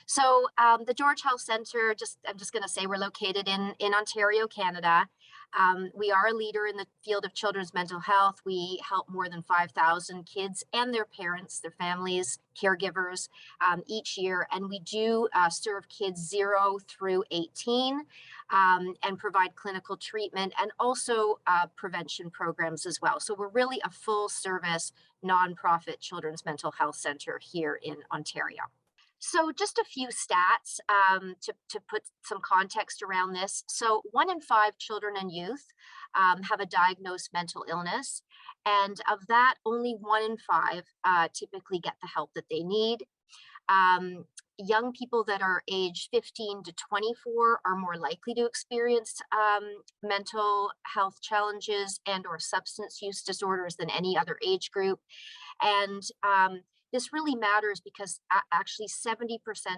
So the George Health Centre, I'm just going to say we're located in Ontario, Canada. We are a leader in the field of children's mental health. We help more than 5,000 kids and their parents, their families, caregivers each year. And we do serve kids 0 through 18 and provide clinical treatment and also prevention programs as well. So we're really a full service nonprofit children's mental health center here in Ontario. So just a few stats to put some context around this. So 1 in 5 children and youth have a diagnosed mental illness. And of that, only 1 in 5 typically get the help that they need. Young people that are age 15 to 24 are more likely to experience mental health challenges and or substance use disorders than any other age group. And this really matters because actually 70%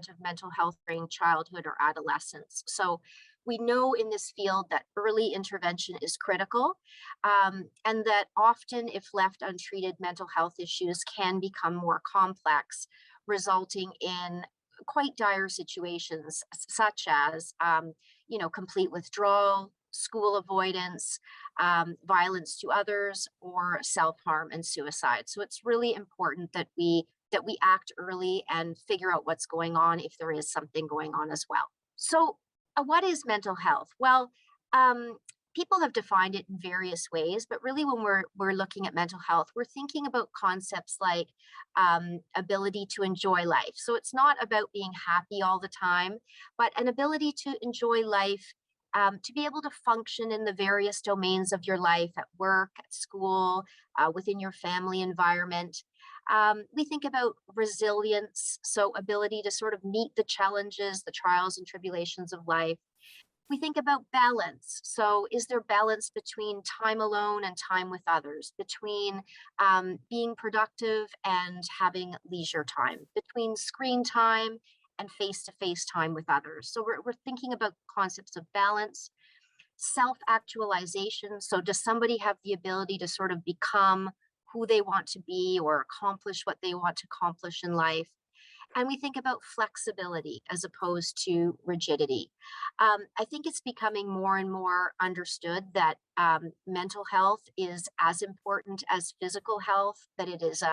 of mental health during childhood or adolescence. So we know in this field that early intervention is critical, and that often, if left untreated, mental health issues can become more complex, resulting in quite dire situations, such as, complete withdrawal, school avoidance, violence to others, or self-harm and suicide. So it's really important that we act early and figure out what's going on if there is something going on as well. So, what is mental health? Well, people have defined it in various ways, but really, when we're looking at mental health, we're thinking about concepts like ability to enjoy life. So it's not about being happy all the time, but an ability to enjoy life, to be able to function in the various domains of your life at work, at school, within your family environment. We think about resilience, so ability to sort of meet the challenges, the trials and tribulations of life. We think about balance. So, is there balance between time alone and time with others, between being productive and having leisure time, between screen time and face to face time with others? So, we're thinking about concepts of balance, self actualization. So, does somebody have the ability to sort of become who they want to be or accomplish what they want to accomplish in life? And we think about flexibility as opposed to rigidity. I think it's becoming more and more understood that mental health is as important as physical health, that it is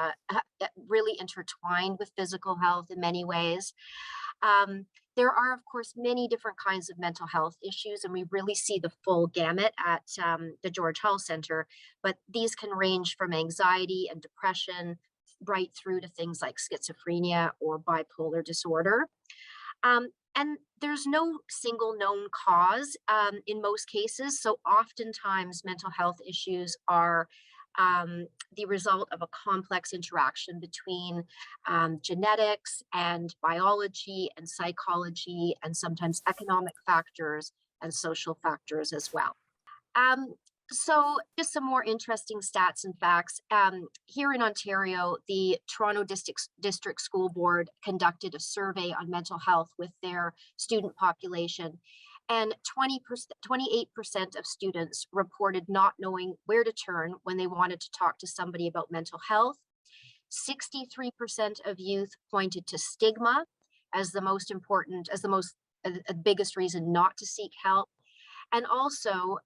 really intertwined with physical health in many ways. Um, there are, of course, many different kinds of mental health issues, and we really see the full gamut at the George Health Center. But these can range from anxiety and depression right through to things like schizophrenia or bipolar disorder. And there's no single known cause in most cases. So oftentimes, mental health issues are the result of a complex interaction between genetics and biology and psychology, and sometimes economic factors and social factors as well. Um, so, just some more interesting stats and facts. Here in Ontario, the Toronto District School Board conducted a survey on mental health with their student population, and 28% of students reported not knowing where to turn when they wanted to talk to somebody about mental health. 63% of youth pointed to stigma as the most important, as the most biggest reason not to seek help. And also,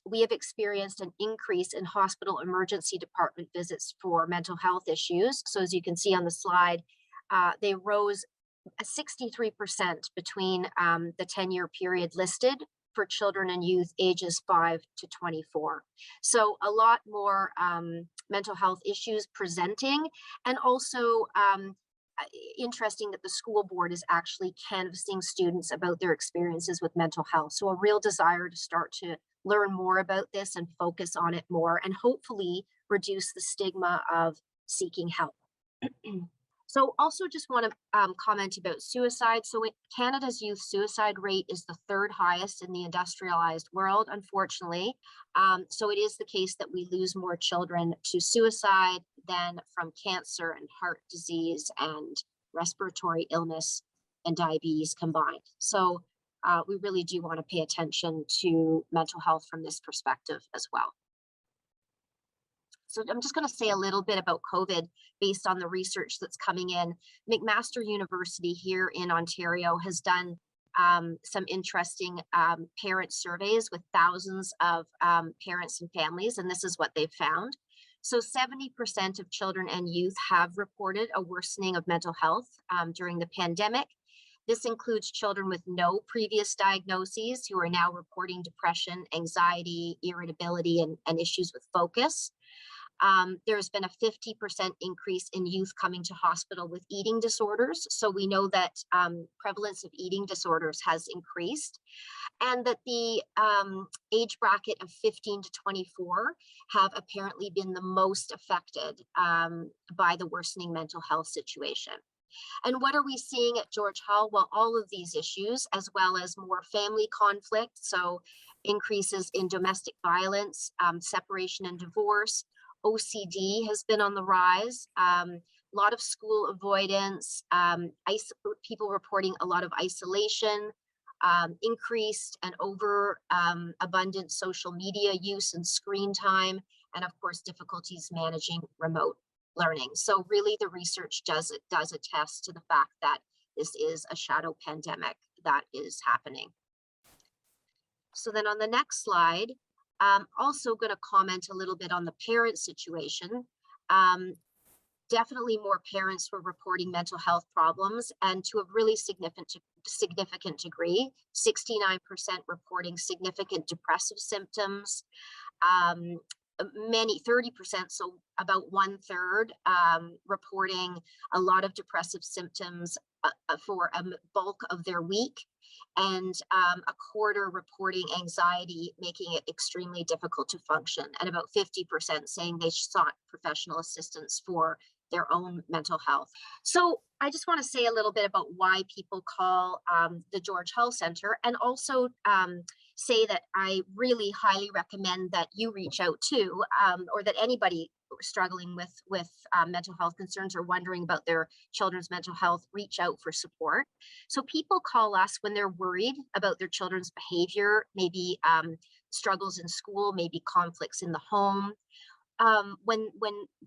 we have experienced an increase in hospital emergency department visits for mental health issues. So, as you can see on the slide, they rose 63% between the 10-year period listed for children and youth ages 5 to 24. So, a lot more mental health issues presenting, and also interesting that the school board is actually canvassing students about their experiences with mental health. So a real desire to start to learn more about this and focus on it more, and hopefully reduce the stigma of seeking help. So also just want to comment about suicide. So Canada's youth suicide rate is the third highest in the industrialized world, unfortunately. So it is the case that we lose more children to suicide than from cancer and heart disease and respiratory illness and diabetes combined. So we really do want to pay attention to mental health from this perspective as well. So I'm just going to say a little bit about COVID based on the research that's coming in. McMaster University here in Ontario has done some interesting parent surveys with thousands of parents and families, and this is what they've found. So 70% of children and youth have reported a worsening of mental health during the pandemic. This includes children with no previous diagnoses who are now reporting depression, anxiety, irritability, and issues with focus. There's been a 50% increase in youth coming to hospital with eating disorders. So we know that prevalence of eating disorders has increased, and that the age bracket of 15 to 24 have apparently been the most affected by the worsening mental health situation. And what are we seeing at George Hull? Well, all of these issues, as well as more family conflict, so increases in domestic violence, separation and divorce. OCD has been on the rise, a lot of school avoidance, people reporting a lot of isolation, increased and over abundant social media use and screen time, and of course, difficulties managing remote learning. So really the research does attest to the fact that this is a shadow pandemic that is happening. So then on the next slide, also going to comment a little bit on the parent situation. Definitely more parents were reporting mental health problems, and to a really significant degree, 69% reporting significant depressive symptoms. Many 30%, so about 1/3 reporting a lot of depressive symptoms for a bulk of their week, and a quarter reporting anxiety, making it extremely difficult to function, and about 50% saying they sought professional assistance for their own mental health. So I just want to say a little bit about why people call the George Hull Center, and also say that I really highly recommend that you reach out to, or that anybody struggling with mental health concerns or wondering about their children's mental health, reach out for support. So people call us when they're worried about their children's behavior, maybe struggles in school, maybe conflicts in the home. When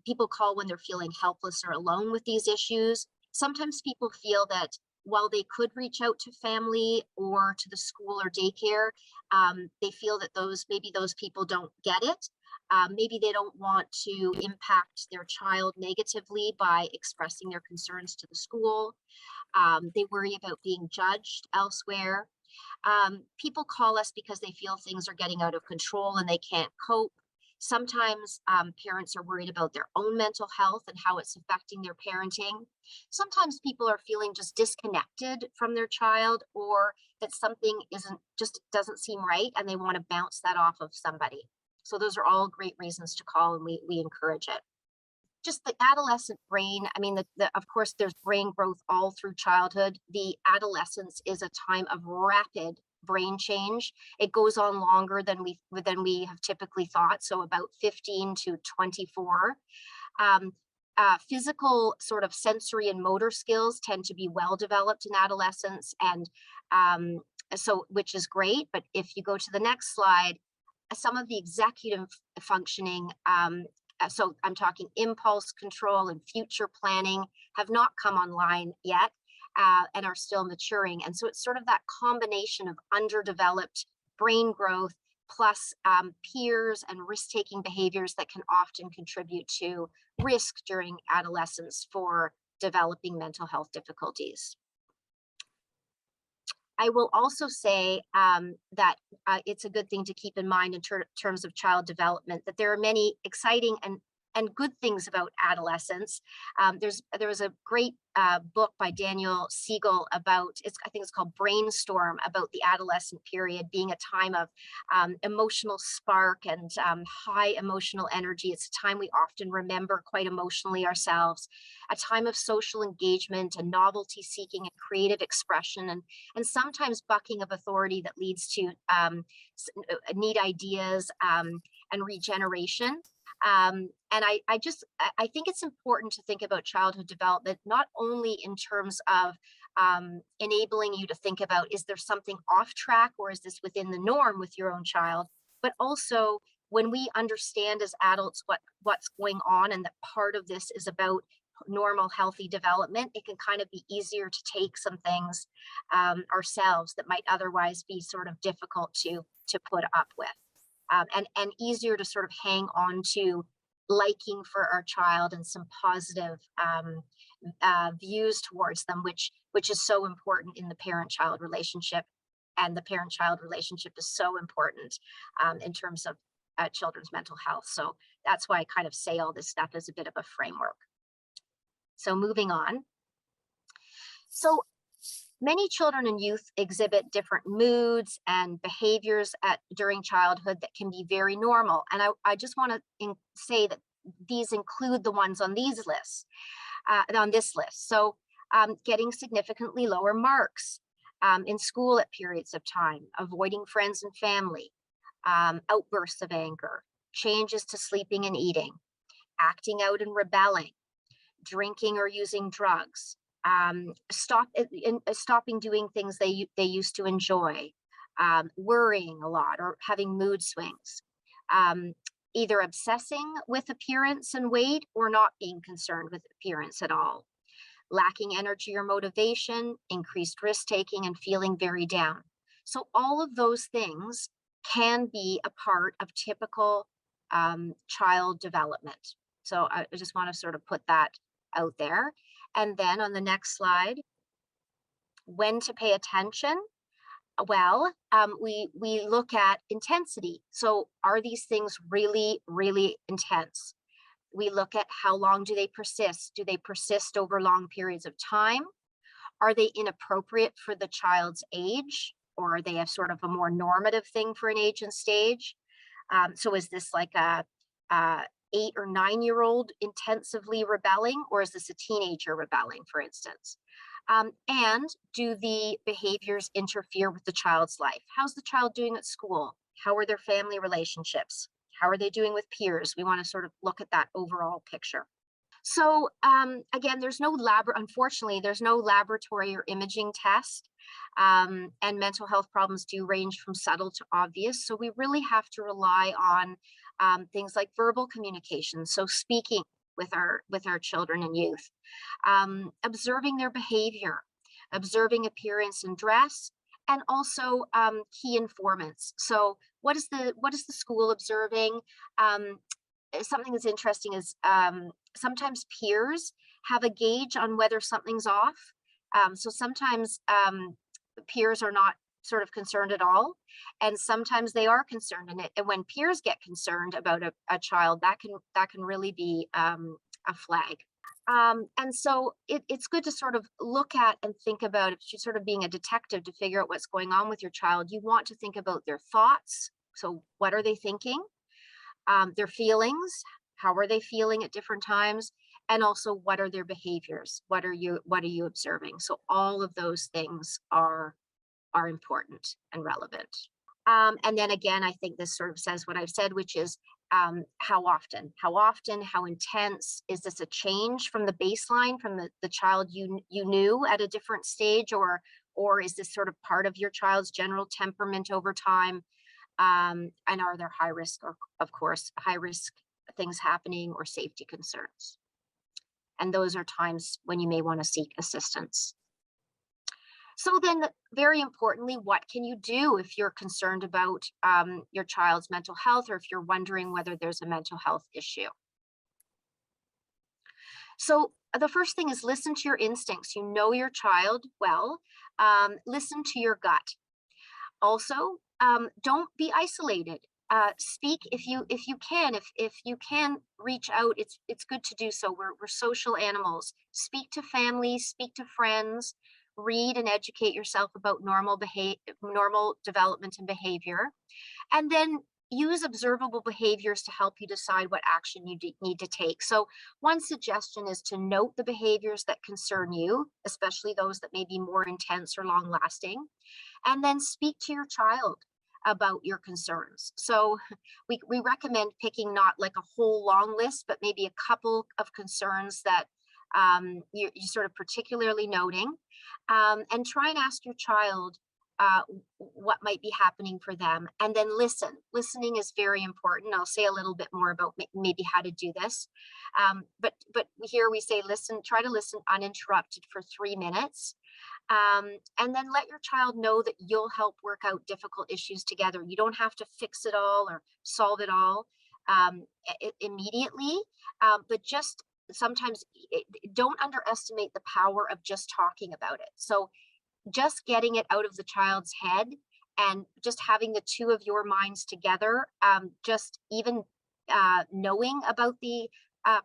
people call when they're feeling helpless or alone with these issues, sometimes people feel that while they could reach out to family or to the school or daycare, they feel that maybe those people don't get it. Maybe they don't want to impact their child negatively by expressing their concerns to the school. They worry about being judged elsewhere. People call us because they feel things are getting out of control and they can't cope. Sometimes parents are worried about their own mental health and how it's affecting their parenting. Sometimes people are feeling just disconnected from their child, or that something doesn't seem right and they want to bounce that off of somebody. So those are all great reasons to call, and we encourage it. Just the adolescent brain, I mean, of course, there's brain growth all through childhood. The adolescence is a time of rapid brain change. It goes on longer than we have typically thought, so about 15 to 24. Physical sort of sensory and motor skills tend to be well developed in adolescence, and so which is great. But if you go to the next slide, some of the executive functioning, so I'm talking impulse control and future planning, have not come online yet. And are still maturing. And so it's sort of that combination of underdeveloped brain growth plus peers and risk-taking behaviors that can often contribute to risk during adolescence for developing mental health difficulties. I will also say that it's a good thing to keep in mind in terms of child development, that there are many exciting and and good things about adolescence. There was a great book by Daniel Siegel about, I think it's called Brainstorm, about the adolescent period being a time of emotional spark and high emotional energy. It's a time we often remember quite emotionally ourselves, a time of social engagement and novelty seeking and creative expression, and sometimes bucking of authority that leads to neat ideas and regeneration. And I think it's important to think about childhood development, not only in terms of enabling you to think about, is there something off track or is this within the norm with your own child, but also when we understand as adults what's going on and that part of this is about normal healthy development, it can kind of be easier to take some things ourselves that might otherwise be sort of difficult to put up with. And easier to sort of hang on to liking for our child and some positive views towards them, which is so important in the parent-child relationship. And the parent-child relationship is so important in terms of children's mental health. So that's why I kind of say all this stuff as a bit of a framework. So moving on. So many children and youth exhibit different moods and behaviors during childhood that can be very normal. And I just want to say that these include the ones on these lists, on this list. So getting significantly lower marks in school at periods of time, avoiding friends and family, outbursts of anger, changes to sleeping and eating, acting out and rebelling, drinking or using drugs, stopping doing things they used to enjoy, worrying a lot or having mood swings, either obsessing with appearance and weight or not being concerned with appearance at all, lacking energy or motivation, increased risk taking, and feeling very down. So all of those things can be a part of typical child development. So I just want to sort of put that out there. And then on the next slide, when to pay attention. Well, we look at intensity. So are these things really, really intense? We look at how long do they persist? Do they persist over long periods of time? Are they inappropriate for the child's age, or are they a sort of a more normative thing for an age and stage? So is this like a 8 or 9-year-old intensively rebelling, or is this a teenager rebelling, for instance? And do the behaviors interfere with the child's life? How's the child doing at school? How are their family relationships? How are they doing with peers? We want to sort of look at that overall picture. So again, unfortunately, there's no laboratory or imaging test, and mental health problems do range from subtle to obvious. So we really have to rely on things like verbal communication, so speaking with our children and youth, observing their behavior, observing appearance and dress, and also key informants. So what is the school observing? Something that's interesting is sometimes peers have a gauge on whether something's off. So sometimes peers are not sort of concerned at all, and sometimes they are concerned in it. And when peers get concerned about a child, that can really be a flag. And so it's good to sort of look at and think about it, sort of being a detective to figure out what's going on with your child. You want to think about their thoughts. So what are they thinking? Their feelings, how are they feeling at different times? And also, what are their behaviors? What are you observing? So all of those things are important and relevant. And then again, I think this sort of says what I've said, which is how often, how intense, is this a change from the baseline, from the child you knew at a different stage, or is this sort of part of your child's general temperament over time? And are there high risk, or of course, high risk things happening or safety concerns? And those are times when you may want to seek assistance. So then, very importantly, what can you do if you're concerned about your child's mental health, or if you're wondering whether there's a mental health issue? So the first thing is listen to your instincts. You know your child well. Listen to your gut. Also, don't be isolated. speak if you can reach out. It's good to do so. We're social animals. Speak to families, speak to friends, read and educate yourself about normal development and behavior, and then use observable behaviors to help you decide what action you need to take. So one suggestion is to note the behaviors that concern you, especially those that may be more intense or long lasting, and then speak to your child about your concerns. So we recommend picking not like a whole long list, but maybe a couple of concerns that you sort of particularly noting, and try and ask your child what might be happening for them, and then listen. Listening is very important. I'll say a little bit more about maybe how to do this, but here we say listen. Try to listen uninterrupted for 3 minutes, and then let your child know that you'll help work out difficult issues together. You don't have to fix it all or solve it all immediately, but just sometimes don't underestimate the power of just talking about it. So just getting it out of the child's head and just having the two of your minds together, just even knowing about the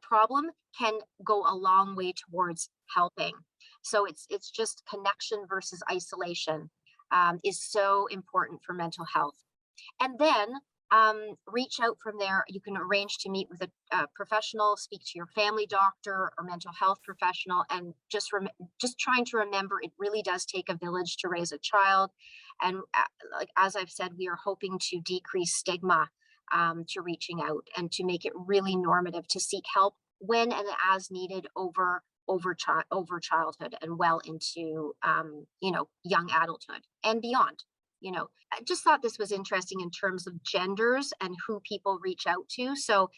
problem can go a long way towards helping. So it's just connection versus isolation is so important for mental health. And then reach out from there. You can arrange to meet with a professional, speak to your family doctor or mental health professional, and just trying to remember it really does take a village to raise a child. And like as I've said, we are hoping to decrease stigma to reaching out and to make it really normative to seek help when and as needed over childhood and well into young adulthood and beyond. I just thought this was interesting in terms of genders and who people reach out to. So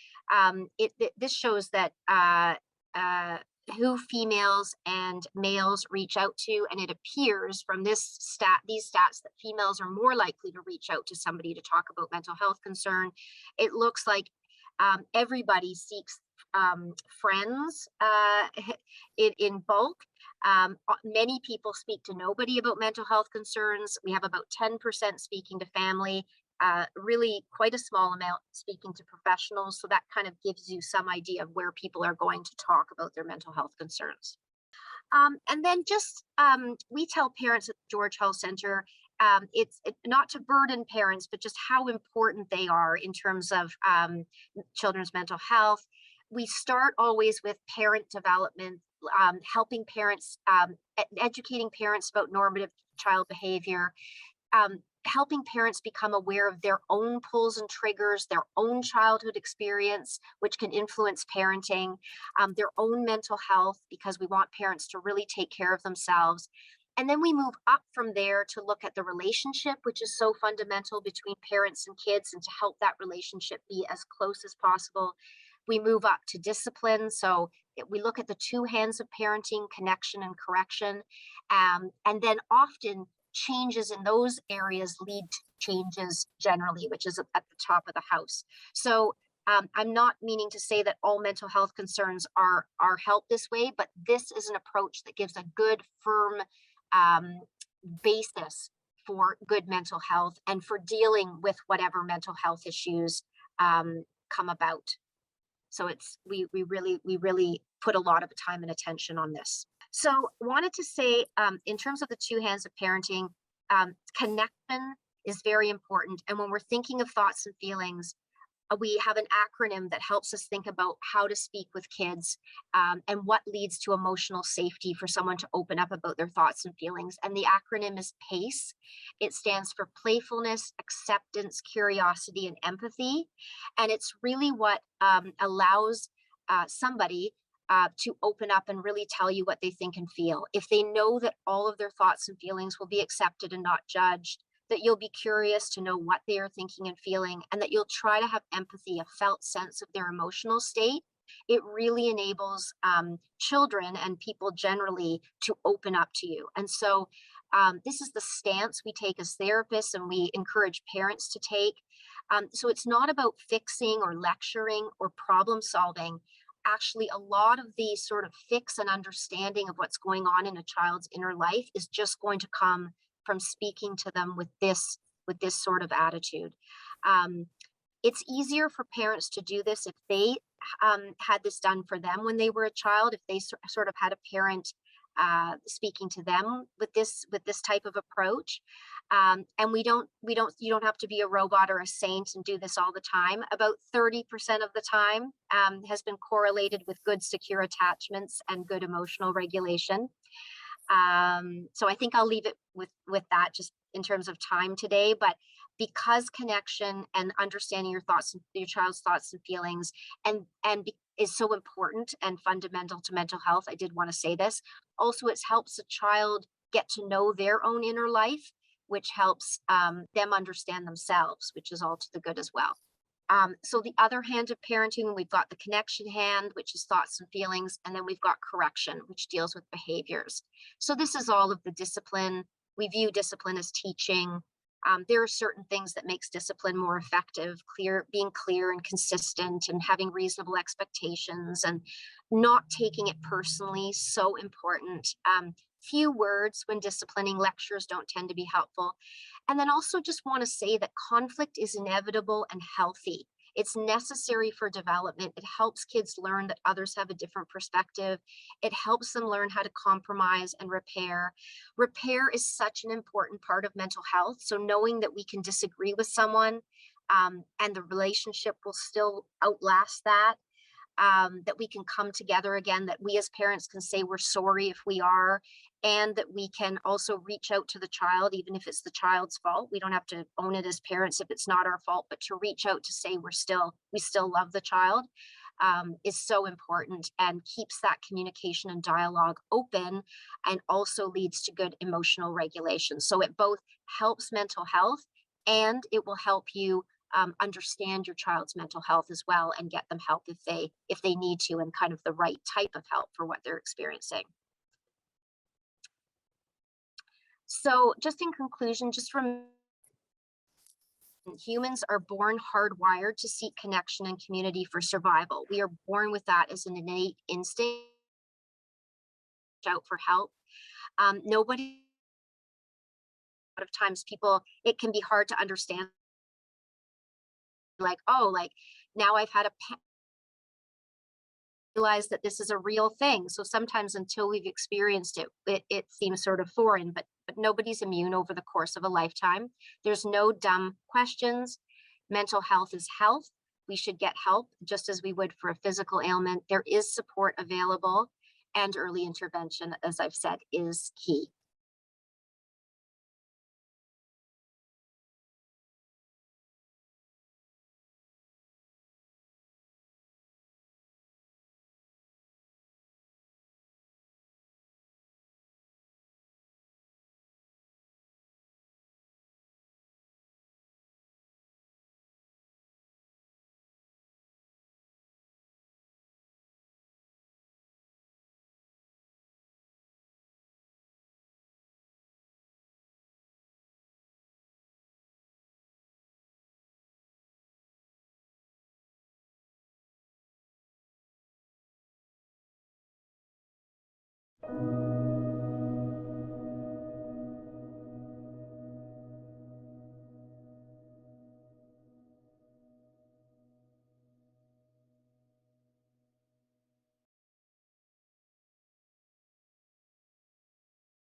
this shows that who females and males reach out to, and it appears from these stats that females are more likely to reach out to somebody to talk about mental health concern. It looks like everybody seeks friends in bulk. Many people speak to nobody about mental health concerns. We have about 10% speaking to family, really quite a small amount speaking to professionals. So that kind of gives you some idea of where people are going to talk about their mental health concerns. And then we tell parents at the George Health Center, it's not to burden parents, but just how important they are in terms of children's mental health. We start always with parent development, helping parents, educating parents about normative child behavior, helping parents become aware of their own pulls and triggers, their own childhood experience, which can influence parenting, their own mental health, because we want parents to really take care of themselves. And then we move up from there to look at the relationship, which is so fundamental between parents and kids, and to help that relationship be as close as possible. We move up to discipline. So we look at the two hands of parenting, connection and correction. And then often changes in those areas lead to changes generally, which is at the top of the house. So I'm not meaning to say that all mental health concerns are helped this way, but this is an approach that gives a good, firm basis for good mental health and for dealing with whatever mental health issues come about. So we really put a lot of time and attention on this. So wanted to say, in terms of the two hands of parenting, connection is very important. And when we're thinking of thoughts and feelings, we have an acronym that helps us think about how to speak with kids, and what leads to emotional safety for someone to open up about their thoughts and feelings. And the acronym is PACE. It stands for playfulness, acceptance, curiosity, and empathy. And it's really what allows somebody to open up and really tell you what they think and feel. If they know that all of their thoughts and feelings will be accepted and not judged, that you'll be curious to know what they are thinking and feeling, and that you'll try to have empathy, a felt sense of their emotional state, it really enables children and people generally to open up to you. And so this is the stance we take as therapists, and we encourage parents to take. So it's not about fixing or lecturing or problem solving. Actually, a lot of the sort of fix and understanding of what's going on in a child's inner life is just going to come from speaking to them with this sort of attitude. It's easier for parents to do this if they had this done for them when they were a child, if they sort of had a parent speaking to them with this type of approach. And you don't have to be a robot or a saint and do this all the time. About 30% of the time has been correlated with good secure attachments and good emotional regulation. So I think I'll leave it with that just in terms of time today. But because connection and understanding your child's thoughts and feelings, is so important and fundamental to mental health, I did want to say this. Also, it helps a child get to know their own inner life, which helps them understand themselves, which is all to the good as well. So the other hand of parenting, we've got the connection hand, which is thoughts and feelings, and then we've got correction, which deals with behaviors. So this is all of the discipline. We view discipline as teaching. There are certain things that makes discipline more effective, being clear and consistent and having reasonable expectations and not taking it personally, so important. Few words when disciplining, lectures don't tend to be helpful. And then also just want to say that conflict is inevitable and healthy. It's necessary for development. It helps kids learn that others have a different perspective. It helps them learn how to compromise and repair. Repair is such an important part of mental health. So knowing that we can disagree with someone and the relationship will still outlast that, that we can come together again, that we as parents can say we're sorry if we are, and that we can also reach out to the child, even if it's the child's fault. We don't have to own it as parents if it's not our fault, but to reach out to say we still love the child is so important and keeps that communication and dialogue open and also leads to good emotional regulation. So it both helps mental health and it will help you understand your child's mental health as well and get them help if they need to, and kind of the right type of help for what they're experiencing. So just in conclusion, just remember, humans are born hardwired to seek connection and community for survival. We are born with that as an innate instinct out for help. Nobody, a lot of times people, it can be hard to understand, like, oh, like now I've had a realize that this is a real thing. So sometimes until we've experienced it seems sort of foreign, but nobody's immune over the course of a lifetime. There's no dumb questions. Mental health is health. We should get help just as we would for a physical ailment. There is support available, and early intervention, as I've said, is key.